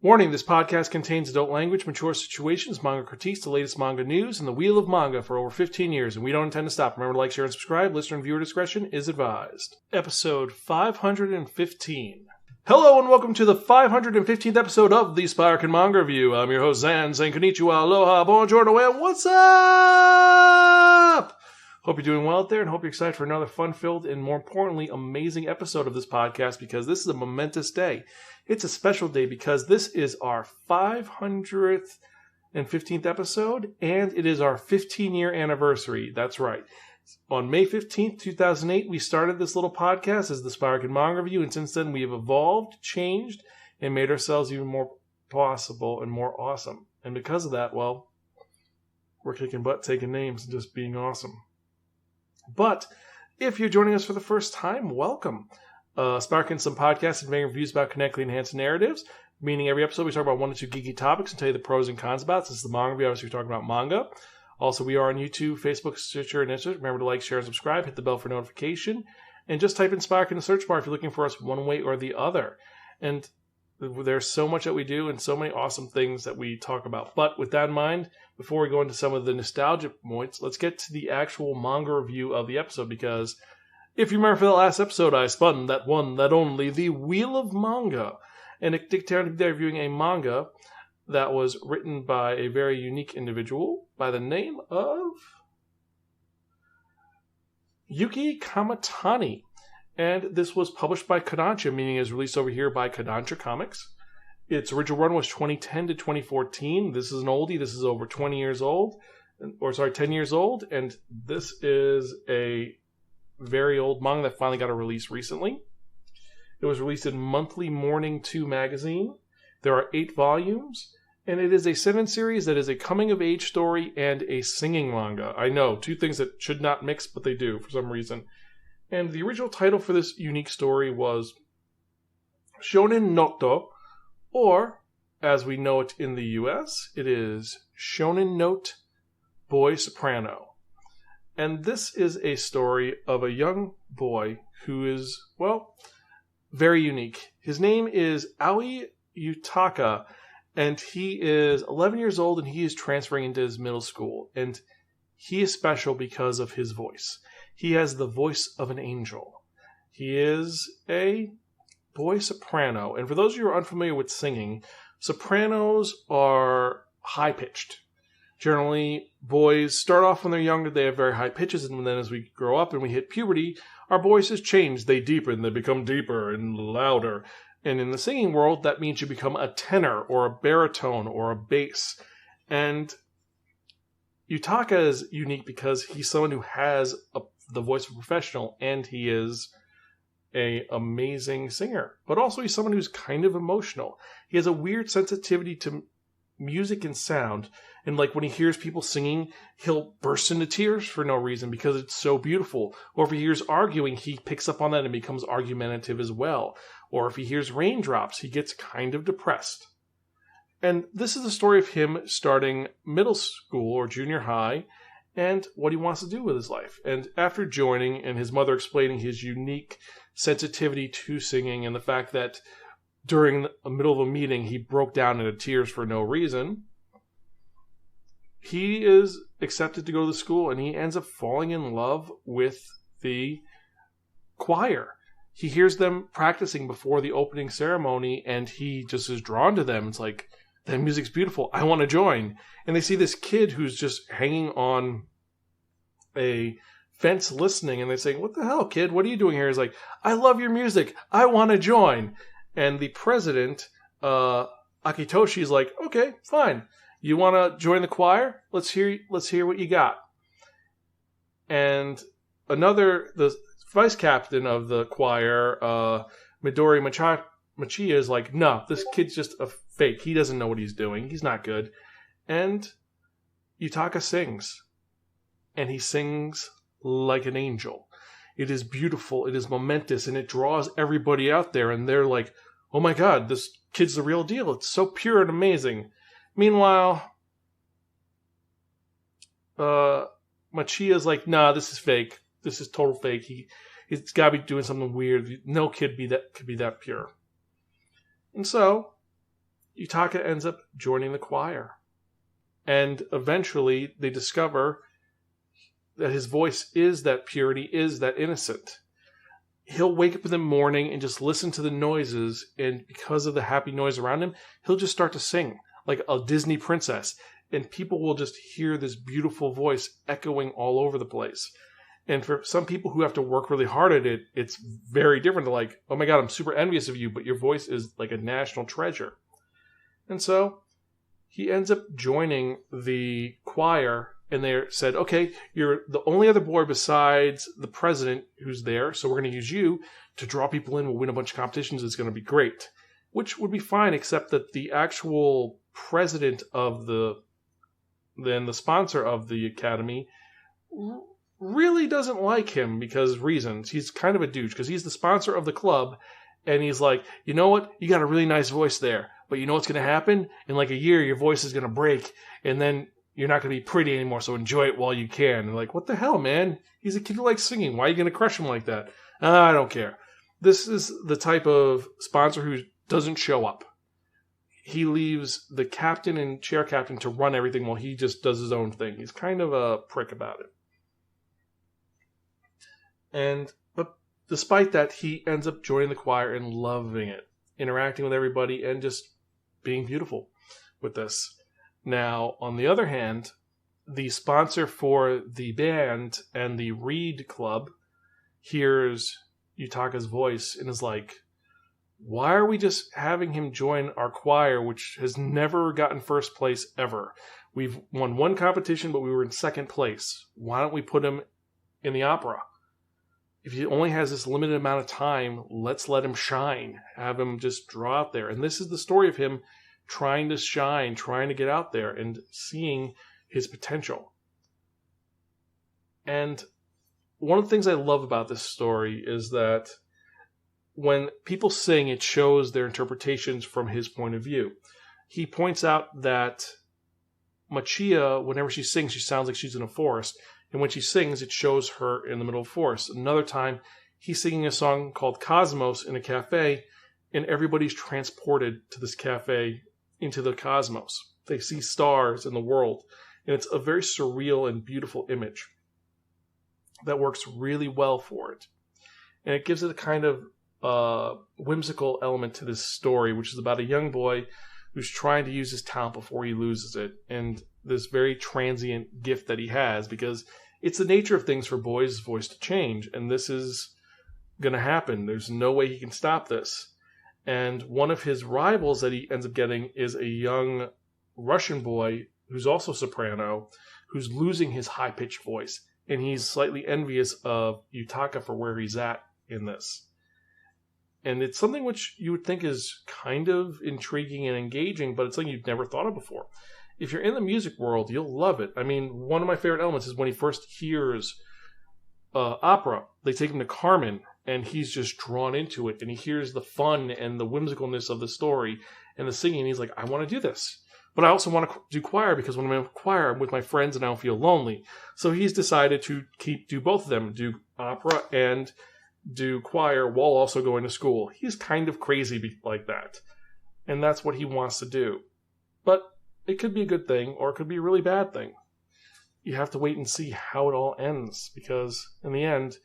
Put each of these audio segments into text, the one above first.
Warning, this podcast contains adult language, mature situations, manga critiques, the latest manga news, and the wheel of manga for over 15 years, and we don't intend to stop. Remember to like, share, and subscribe. Listener and viewer discretion is advised. Episode 515. Hello and welcome to the 515th episode of the Spiraken Manga Review. I'm your host, Zan, saying konnichiwa, aloha, buongiorno, and what's up? Hope you're doing well out there and hope you're excited for another fun-filled and, more importantly, amazing episode of this podcast because this is a momentous day. It's a special day because this is our 515th episode and it is our 15-year anniversary. That's right. On May 15th, 2008, we started this little podcast as the Spiraken Manga Review, and since then we have evolved, changed, and made ourselves even more possible and more awesome. And because of that, well, we're kicking butt, taking names, and just being awesome. But if you're joining us for the first time, welcome. Spiraken some podcasts and making reviews about connectedly enhanced narratives, meaning every episode we talk about 1 to 2 geeky topics and tell you the pros and cons about. This is the manga review, obviously we're talking about manga. Also, we are on YouTube, Facebook, Stitcher, and Instagram. Remember to like, share, and subscribe. Hit the bell for notification. And just type in Spiraken in the search bar if you're looking for us one way or the other. And there's so much that we do and so many awesome things that we talk about. But with that in mind, before we go into some of the nostalgia points, let's get to the actual manga review of the episode because if you remember for the last episode, I spun that one, that only, the Wheel of Manga. And Nick Dictator today reviewing a manga that was written by a very unique individual by the name of Yuhki Kamatani. And this was published by Kodansha, meaning it was released over here by Kodansha Comics. Its original run was 2010 to 2014. This is an oldie. This is over 10 years old. And this is a very old manga that finally got a release recently. It was released in Monthly Morning 2 magazine. There are 8 volumes, and it is a 7 series that is a coming-of-age story and a singing manga. I know, 2 things that should not mix, but they do for some reason. And the original title for this unique story was Shonen Note, or, as we know it in the US, it is Shonen Note Boy Soprano. And this is a story of a young boy who is, well, very unique. His name is Aoi Yutaka, and he is 11 years old, and he is transferring into his middle school. And he is special because of his voice. He has the voice of an angel. He is a boy soprano. And for those of you who are unfamiliar with singing, sopranos are high-pitched. Generally, boys start off when they're younger, they have very high pitches, and then as we grow up and we hit puberty, our voices change. They deepen, they become deeper and louder. And in the singing world, that means you become a tenor or a baritone or a bass. And Yutaka is unique because he's someone who has the voice of a professional, and he is an amazing singer. But also he's someone who's kind of emotional. He has a weird sensitivity to music and sound, and like when he hears people singing, he'll burst into tears for no reason because it's so beautiful. Or if he hears arguing, he picks up on that and becomes argumentative as well. Or if he hears raindrops, he gets kind of depressed. And this is the story of him starting middle school or junior high and what he wants to do with his life. And after joining and his mother explaining his unique sensitivity to singing and the fact that during the middle of a meeting, he broke down into tears for no reason. He is accepted to go to the school, and he ends up falling in love with the choir. He hears them practicing before the opening ceremony, and he just is drawn to them. It's like, that music's beautiful. I want to join. And they see this kid who's just hanging on a fence listening, and they say, "What the hell, kid? What are you doing here?" He's like, "I love your music. I want to join." And the president, Akitoshi, is like, "Okay, fine. You want to join the choir? Let's hear what you got." And the vice captain of the choir, Midori Machiya, is like, "No, this kid's just a fake. He doesn't know what he's doing. He's not good." And Yutaka sings. And he sings like an angel. It is beautiful, it is momentous, and it draws everybody out there, and they're like, "Oh my god, this kid's the real deal. It's so pure and amazing." Meanwhile, Machia's like, "Nah, this is fake. This is total fake. He's got to be doing something weird. No kid could be that pure." And so, Yutaka ends up joining the choir. And eventually they discover that his voice is that purity, is that innocent. He'll wake up in the morning and just listen to the noises, and because of the happy noise around him, he'll just start to sing like a Disney princess, and people will just hear this beautiful voice echoing all over the place. And for some people who have to work really hard at it, it's very different. They're like, oh my God, I'm super envious of you, but your voice is like a national treasure. And so he ends up joining the choir, and they said, okay, you're the only other boy besides the president who's there, so we're going to use you to draw people in. We'll win a bunch of competitions. It's going to be great. Which would be fine, except that the actual president of the sponsor of the academy really doesn't like him because reasons. He's kind of a douche because he's the sponsor of the club, and he's like, you know what? You got a really nice voice there, but you know what's going to happen? In like a year, your voice is going to break, and then you're not going to be pretty anymore, so enjoy it while you can. And like, what the hell, man? He's a kid who likes singing. Why are you going to crush him like that? I don't care. This is the type of sponsor who doesn't show up. He leaves the captain and chair captain to run everything while he just does his own thing. He's kind of a prick about it. But despite that, he ends up joining the choir and loving it, interacting with everybody and just being beautiful with this. Now, on the other hand, the sponsor for the band and the Reed Club hears Yutaka's voice and is like, why are we just having him join our choir, which has never gotten first place ever? We've won one competition, but we were in second place. Why don't we put him in the opera? If he only has this limited amount of time, let's let him shine. Have him just draw out there. And this is the story of him trying to shine, trying to get out there and seeing his potential. And one of the things I love about this story is that when people sing, it shows their interpretations from his point of view. He points out that Machia, whenever she sings, she sounds like she's in a forest. And when she sings, it shows her in the middle of a forest. Another time, he's singing a song called Cosmos in a cafe, and everybody's transported to this cafe into the cosmos. They see stars in the world. And it's a very surreal and beautiful image that works really well for it. And it gives it a kind of whimsical element to this story, which is about a young boy who's trying to use his talent before he loses it, and this very transient gift that he has, because it's the nature of things for boys' voice to change, and this is going to happen. There's no way he can stop this. And one of his rivals that he ends up getting is a young Russian boy who's also soprano, who's losing his high-pitched voice, and he's slightly envious of Yutaka for where he's at in this. And it's something which you would think is kind of intriguing and engaging, but it's something you've never thought of before. If you're in the music world, you'll love it. I mean, one of my favorite elements is when he first hears opera. They take him to Carmen, and he's just drawn into it, and he hears the fun and the whimsicalness of the story and the singing, and he's like, I want to do this. But I also want to do choir, because when I'm in choir, I'm with my friends and I don't feel lonely. So he's decided to do both of them, do opera and do choir while also going to school. He's kind of crazy like that. And that's what he wants to do. But it could be a good thing, or it could be a really bad thing. You have to wait and see how it all ends, because in the end,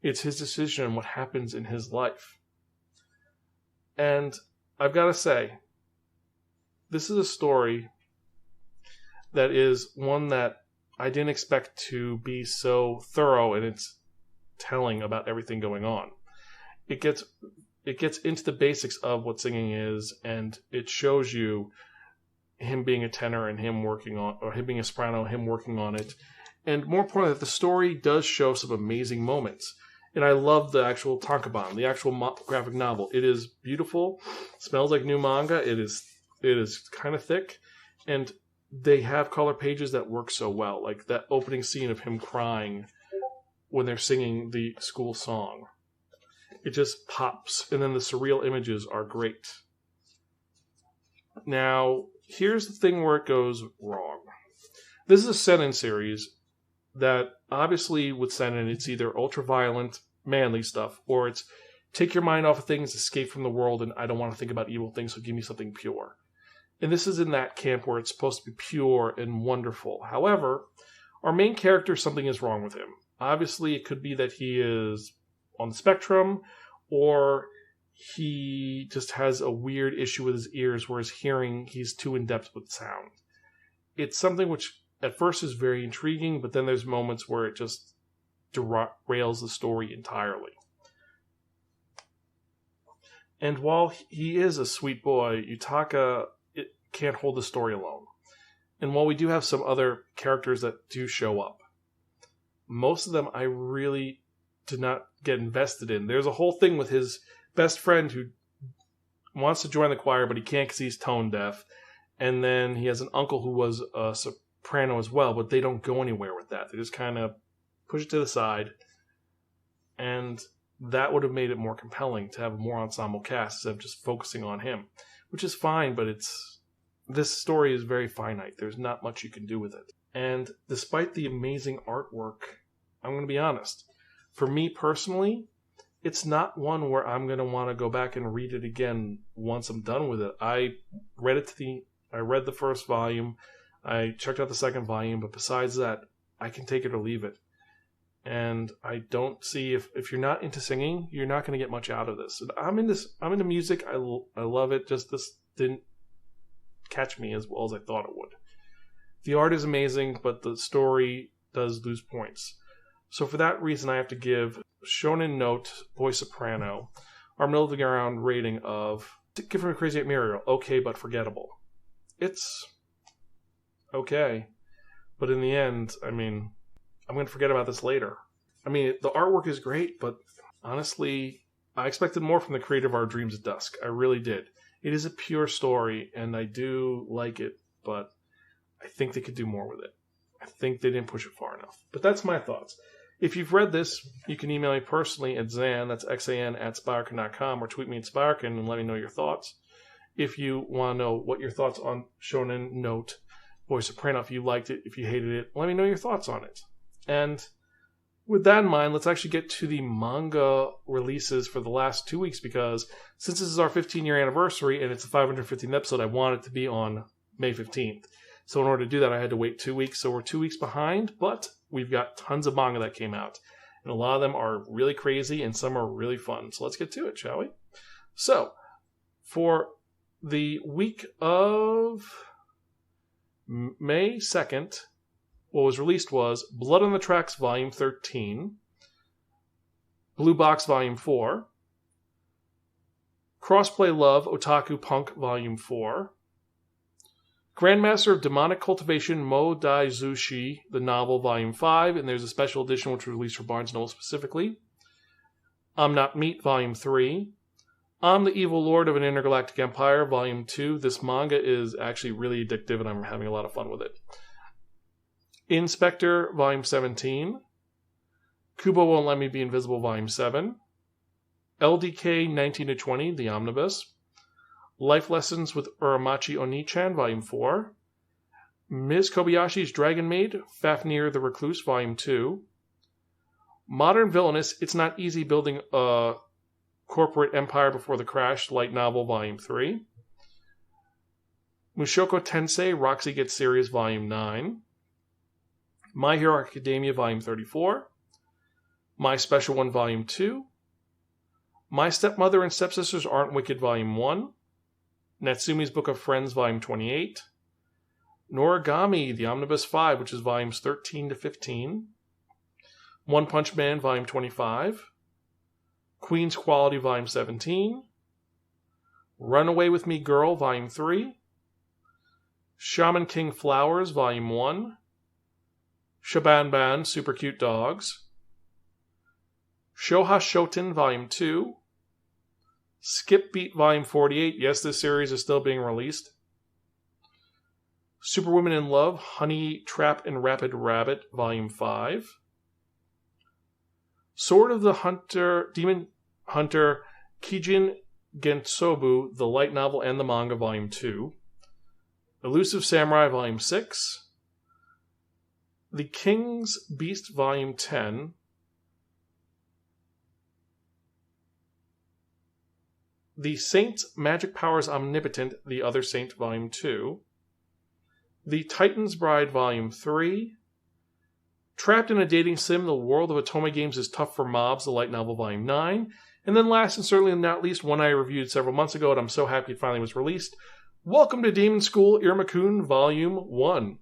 it's his decision and what happens in his life. And I've got to say, this is a story that is one that I didn't expect to be so thorough in its telling about everything going on. It gets into the basics of what singing is, and it shows you him being a tenor and him working on, or him being a soprano, him working on it. And more importantly, the story does show some amazing moments. And I love the actual tankobon, the actual graphic novel. It is beautiful, smells like new manga. It is kind of thick, and they have color pages that work so well. Like that opening scene of him crying when they're singing the school song. It just pops, and then the surreal images are great. Now, here's the thing where it goes wrong. This is a seinen series that obviously with seinen, it's either ultra-violent, manly stuff, or it's take your mind off of things, escape from the world, and I don't want to think about evil things, so give me something pure. And this is in that camp where it's supposed to be pure and wonderful. However, our main character, something is wrong with him. Obviously, it could be that he is on the spectrum, or he just has a weird issue with his ears where his hearing, he's too in-depth with sound. It's something which at first is very intriguing, but then there's moments where it just derails the story entirely. And while he is a sweet boy, Yutaka can't hold the story alone. And while we do have some other characters that do show up, most of them I really did not get invested in. There's a whole thing with his best friend who wants to join the choir, but he can't because he's tone deaf. And then he has an uncle who was a soprano as well, but they don't go anywhere with that. They just kind of push it to the side. And that would have made it more compelling to have a more ensemble cast instead of just focusing on him, which is fine, but this story is very finite. There's not much you can do with it. And despite the amazing artwork, I'm going to be honest, for me personally, it's not one where I'm going to want to go back and read it again once I'm done with it. I read the first volume, I checked out the second volume, but besides that, I can take it or leave it. And I don't see, if you're not into singing, you're not going to get much out of this. I'm into music. I love it. Just this didn't catch me as well as I thought it would. The art is amazing, but the story does lose points. So for that reason, I have to give Shonen Note, Boy Soprano, our middle-of-the-ground rating of, give him a Crazy 8 Muriel, okay but forgettable. It's okay, but in the end, I mean, I'm going to forget about this later. I mean, the artwork is great, but honestly, I expected more from the creator of Our Dreams at Dusk. I really did. It is a pure story, and I do like it, but I think they could do more with it. I think they didn't push it far enough. But that's my thoughts. If you've read this, you can email me personally at Xan, that's Xan, @Spiraken.com, or tweet me at Spiraken and let me know your thoughts. If you want to know what your thoughts on Shonen Note, Boy Soprano, if you liked it, if you hated it, let me know your thoughts on it. And with that in mind, let's actually get to the manga releases for the last 2 weeks, because since this is our 15-year anniversary and it's the 515th episode, I want it to be on May 15th. So in order to do that, I had to wait 2 weeks. So we're 2 weeks behind, but we've got tons of manga that came out. And a lot of them are really crazy and some are really fun. So let's get to it, shall we? So for the week of May 2nd, what was released was Blood on the Tracks Volume 13, Blue Box Volume 4, Crossplay Love Otaku Punk Volume 4, Grandmaster of Demonic Cultivation Mo Dai Zushi, the novel Volume 5, and there's a special edition which was released for Barnes & Noble specifically, I'm Not Meat Volume 3, I'm the Evil Lord of an Intergalactic Empire Volume 2. This manga is actually really addictive and I'm having a lot of fun with it. Inspector, Volume 17. Kubo Won't Let Me Be Invisible, Volume 7. LDK 19-20, The Omnibus. Life Lessons with Uramachi Oni-chan, Volume 4. Ms. Kobayashi's Dragon Maid, Fafnir the Recluse, Volume 2. Modern Villainous, It's Not Easy Building a Corporate Empire Before the Crash, Light Novel, Volume 3. Mushoku Tensei, Roxy Gets Serious, Volume 9. My Hero Academia, Volume 34. My Special One, Volume 2. My Stepmother and Stepsisters Aren't Wicked, Volume 1. Natsumi's Book of Friends, Volume 28. Noragami, The Omnibus 5, which is Volumes 13-15. One Punch Man, Volume 25. Queen's Quality, Volume 17. Run Away With Me Girl, Volume 3. Shaman King Flowers, Volume 1. Shabanban, Super Cute Dogs. Shoha Shoten, Volume 2. Skip Beat, Volume 48. Yes, this series is still being released. Superwomen in Love, Honey, Trap, and Rapid Rabbit, Volume 5. Sword of the Hunter, Demon Hunter, Kijin Gentsobu, the light novel and the manga, Volume 2. Elusive Samurai, Volume 6. The King's Beast, Volume 10. The Saint's Magic Powers Omnipotent, The Other Saint, Volume 2. The Titan's Bride, Volume 3. Trapped in a Dating Sim, The World of Otome Games is Tough for Mobs, the light novel, Volume 9. And then last and certainly not least, one I reviewed several months ago, and I'm so happy it finally was released. Welcome to Demon School, Irma-kun, Volume 1.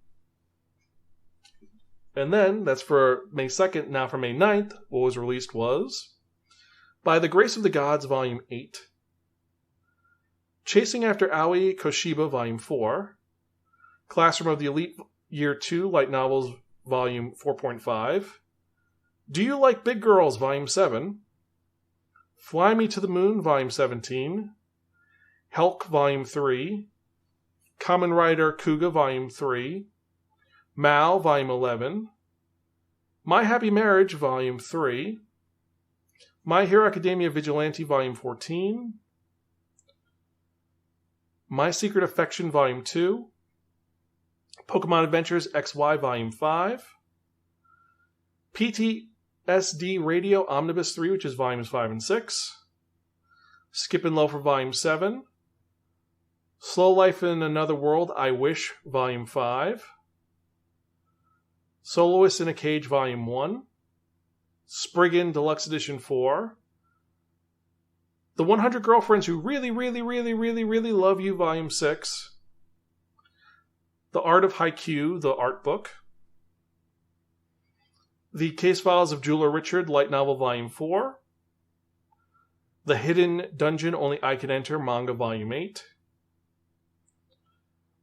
And then, that's for May 2nd, now for May 9th, what was released was By the Grace of the Gods, Volume 8. Chasing After Aoi Koshiba, Volume 4. Classroom of the Elite, Year 2, Light Novels, Volume 4.5. Do You Like Big Girls, Volume 7. Fly Me to the Moon, Volume 17. Helk, Volume 3. Kamen Rider Kuga, Volume 3. Mal, Volume 11. My Happy Marriage, Volume 3. My Hero Academia Vigilante, Volume 14. My Secret Affection, Volume 2. Pokemon Adventures XY, Volume 5. PTSD Radio Omnibus 3, which is Volumes 5 and 6. Skip and Loafer, Volume 7. Slow Life in Another World, I Wish, Volume 5. Soloist in a Cage, Volume 1. Spriggan Deluxe Edition 4. The 100 Girlfriends Who Really, Really, Really, Really, Really Love You, Volume 6. The Art of Haikyuu, the art book. The Case Files of Jeweler Richard, light novel, Volume 4. The Hidden Dungeon Only I Can Enter, manga, Volume 8.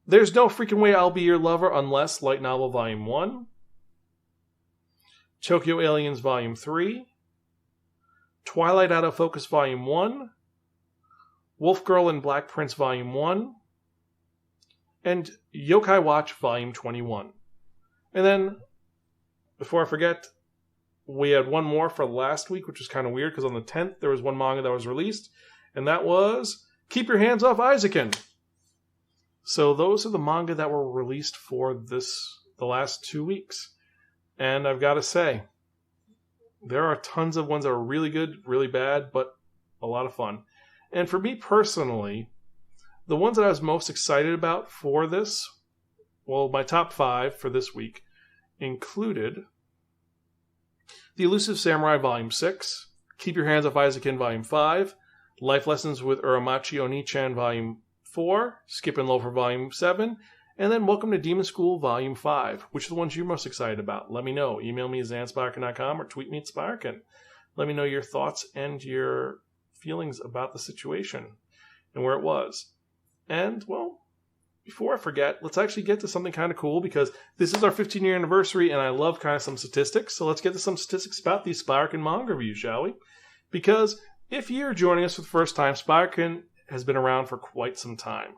There's No Freaking Way I'll Be Your Lover Unless, light novel, Volume 1. Tokyo Aliens, Volume 3. Twilight Out of Focus, Volume 1. Wolf Girl and Black Prince, Volume 1. And Yokai Watch, Volume 21. And then, before I forget, we had one more for last week, which was kind of weird, because on the 10th, there was one manga that was released, and that was Keep Your Hands Off Isaacan. So those are the manga that were released for the last 2 weeks. And I've got to say, there are tons of ones that are really good, really bad, but a lot of fun. And for me personally, the ones that I was most excited about for this, well, my top 5 for this week included The Elusive Samurai, Volume 6, Keep Your Hands Off Isaacan, Volume 5, Life Lessons with Uramachi Oni-chan, Volume 4, Skip and Loafer, Volume 7, and then Welcome to Demon School, Volume 5. Which are the ones you're most excited about? Let me know. Email me at zanspiraken.com or tweet me at Spiraken. Let me know your thoughts and your feelings about the situation and where it was. And, well, before I forget, let's actually get to something kind of cool, because this is our 15-year anniversary, and I love kind of some statistics. So let's get to some statistics about the Spiraken manga review, shall we? Because if you're joining us for the first time, Spiraken has been around for quite some time.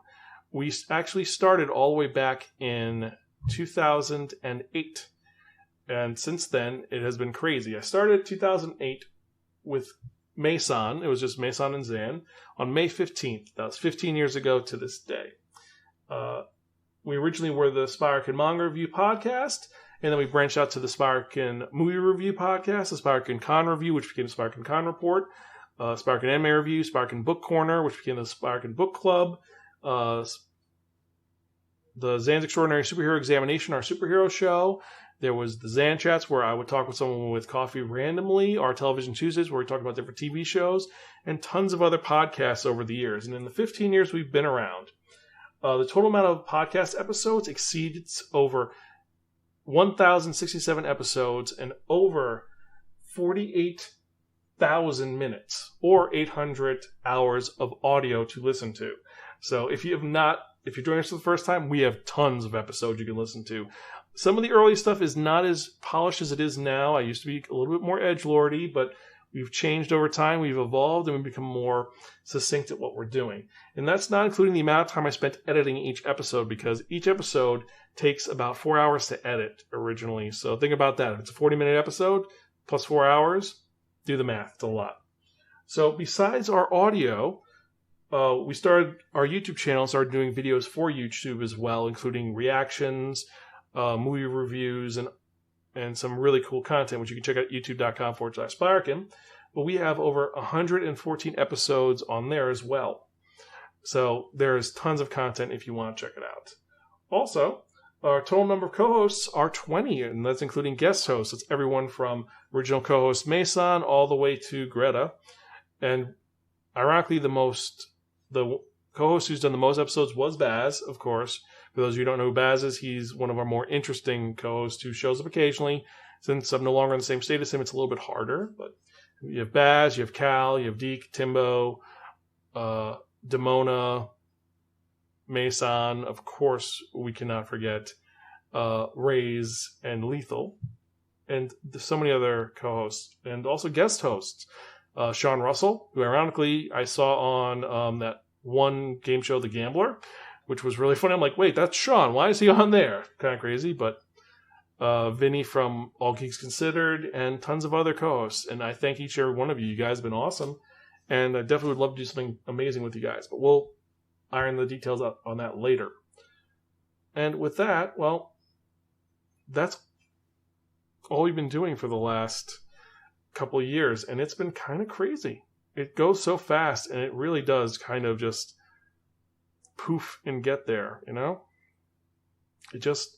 We actually started all the way back in 2008. And since then, it has been crazy. I started 2008 with Mason. It was just Mason and Zan on May 15th. That was 15 years ago to this day. We originally were the Spiraken Manga Review podcast, and then we branched out to the Spiraken Movie Review podcast, the Spiraken Con Review, which became the Spiraken Con Report, Spiraken Anime Review, Spiraken Book Corner, which became the Spiraken Book Club, the Zan's Extraordinary Superhero Examination, our superhero show. There was the Zan Chats, where I would talk with someone with coffee randomly, our Television Tuesdays, where we talk about different TV shows, and tons of other podcasts over the years. And in the 15 years we've been around, the total amount of podcast episodes exceeds over 1,067 episodes and over 48,000 minutes, or 800 hours of audio to listen to. So if you're joining us for the first time, we have tons of episodes you can listen to. Some of the early stuff is not as polished as it is now. I used to be a little bit more edgelordy, but we've changed over time. We've evolved, and we've become more succinct at what we're doing. And that's not including the amount of time I spent editing each episode, because each episode takes about 4 hours to edit originally. So think about that. If it's a 40-minute episode plus 4 hours, do the math. It's a lot. So besides our audio, we started our YouTube channel, started doing videos for YouTube as well, including reactions, movie reviews, and some really cool content, which you can check out at youtube.com/Spiraken. but we have over 114 episodes on there as well. So there's tons of content if you want to check it out. Also, our total number of co-hosts are 20, and that's including guest hosts. It's everyone from original co-host Mason all the way to Greta. And ironically, the co-host who's done the most episodes was Baz, of course. For those of you who don't know who Baz is, he's one of our more interesting co-hosts who shows up occasionally. Since I'm no longer in the same state as him, it's a little bit harder. But you have Baz, you have Cal, you have Deke, Timbo, Demona, Mason, of course, we cannot forget Raze and Lethal, and so many other co-hosts, and also guest hosts. Sean Russell, who ironically I saw on that one game show, The Gambler, which was really funny. I'm like, wait, that's Sean. Why is he on there? Kind of crazy, but Vinny from All Geeks Considered, and tons of other co-hosts. And I thank each and every one of you. You guys have been awesome, and I definitely would love to do something amazing with you guys, but we'll iron the details out on that later. And with that, well, that's all we've been doing for the last couple of years, and it's been kind of crazy. It goes so fast, and it really does kind of just poof and get there, you know? It just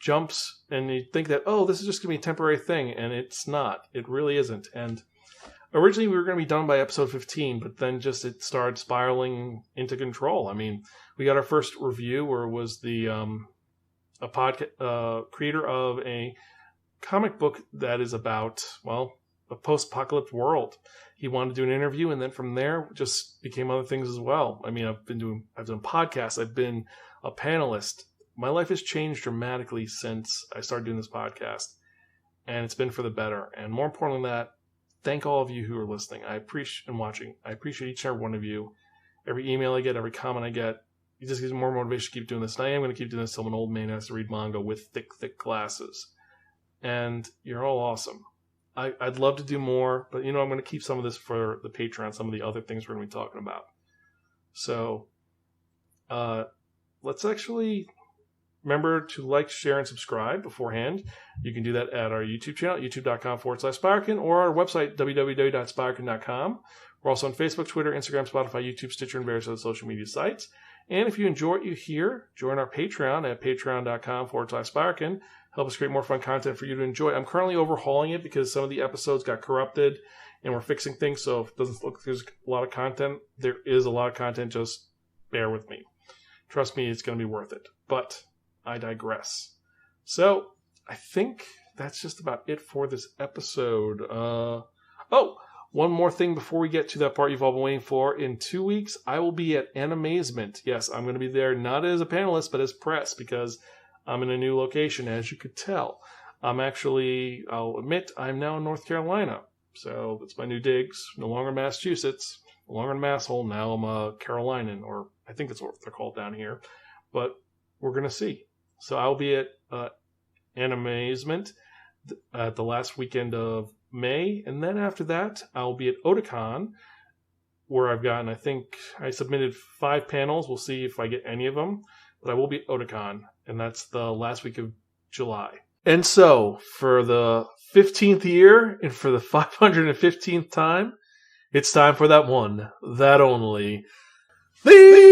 jumps, and you think that, oh, this is just going to be a temporary thing, and it's not. It really isn't. And originally, we were going to be done by episode 15, but then just it started spiraling into control. I mean, we got our first review where it was the creator of a comic book that is about, well, a post-apocalyptic world. He wanted to do an interview, and then from there, just became other things as well. I mean, I've done podcasts. I've been a panelist. My life has changed dramatically since I started doing this podcast, and it's been for the better. And more important than that, thank all of you who are listening. And watching. I appreciate each and every one of you. Every email I get, every comment I get, it just gives me more motivation to keep doing this. And I am going to keep doing this till I'm an old man who has to read manga with thick, thick glasses. And you're all awesome. I'd love to do more, but I'm going to keep some of this for the Patreon, some of the other things we're going to be talking about. So, let's actually remember to like, share, and subscribe beforehand. You can do that at our YouTube channel, youtube.com/Spiraken, or our website, www.spiraken.com. We're also on Facebook, Twitter, Instagram, Spotify, YouTube, Stitcher, and various other social media sites. And if you enjoy what you hear, join our Patreon at patreon.com/Spiraken. Help us create more fun content for you to enjoy. I'm currently overhauling it because some of the episodes got corrupted, and we're fixing things, so if it doesn't look like there's a lot of content, there is a lot of content. Just bear with me. Trust me, it's going to be worth it. But I digress. So, I think that's just about it for this episode. One more thing before we get to that part you've all been waiting for. In 2 weeks, I will be at Animazement. Yes, I'm going to be there not as a panelist, but as press, because I'm in a new location, as you could tell. I'll admit, I'm now in North Carolina. So, that's my new digs. No longer Massachusetts. No longer in Masshole. Now I'm a Carolinian, or I think that's what they're called down here. But we're going to see. So I'll be at Animazement at the last weekend of May, and then after that, I'll be at Otakon, where I think I submitted 5 panels. We'll see if I get any of them, but I will be at Otakon, and that's the last week of July. And so, for the 15th year, and for the 515th time, it's time for that one, that only, the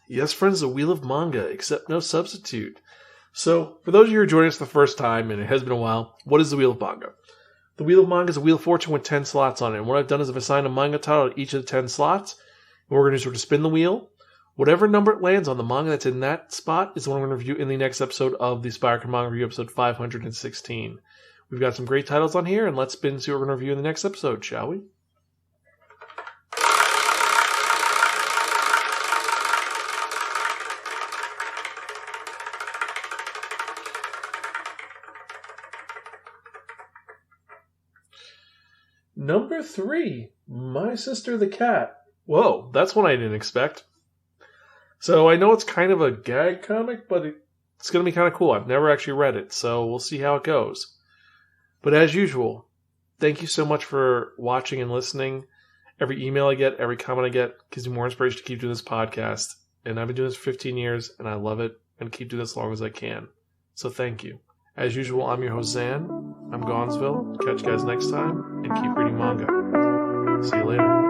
Yes, friends, the Wheel of Manga, except no substitute. So, for those of you who are joining us the first time, and it has been a while, what is the Wheel of Manga? The Wheel of Manga is a Wheel of Fortune with 10 slots on it. And what I've done is I've assigned a manga title to each of the 10 slots. And we're going to sort of spin the wheel. Whatever number it lands on, the manga that's in that spot is the one we're going to review in the next episode of the Spiraken Manga Review, episode 516. We've got some great titles on here, and let's spin and see what we're going to review in the next episode, shall we? Number 3, My Sister the Cat. Whoa, that's one I didn't expect. So I know it's kind of a gag comic, but it's going to be kind of cool. I've never actually read it, so we'll see how it goes. But as usual, thank you so much for watching and listening. Every email I get, every comment I get gives me more inspiration to keep doing this podcast. And I've been doing this for 15 years, and I love it, and keep doing this as long as I can. So thank you. As usual, I'm your host, Zan. I'm Gonzville. Catch you guys next time, and keep reading manga. See you later.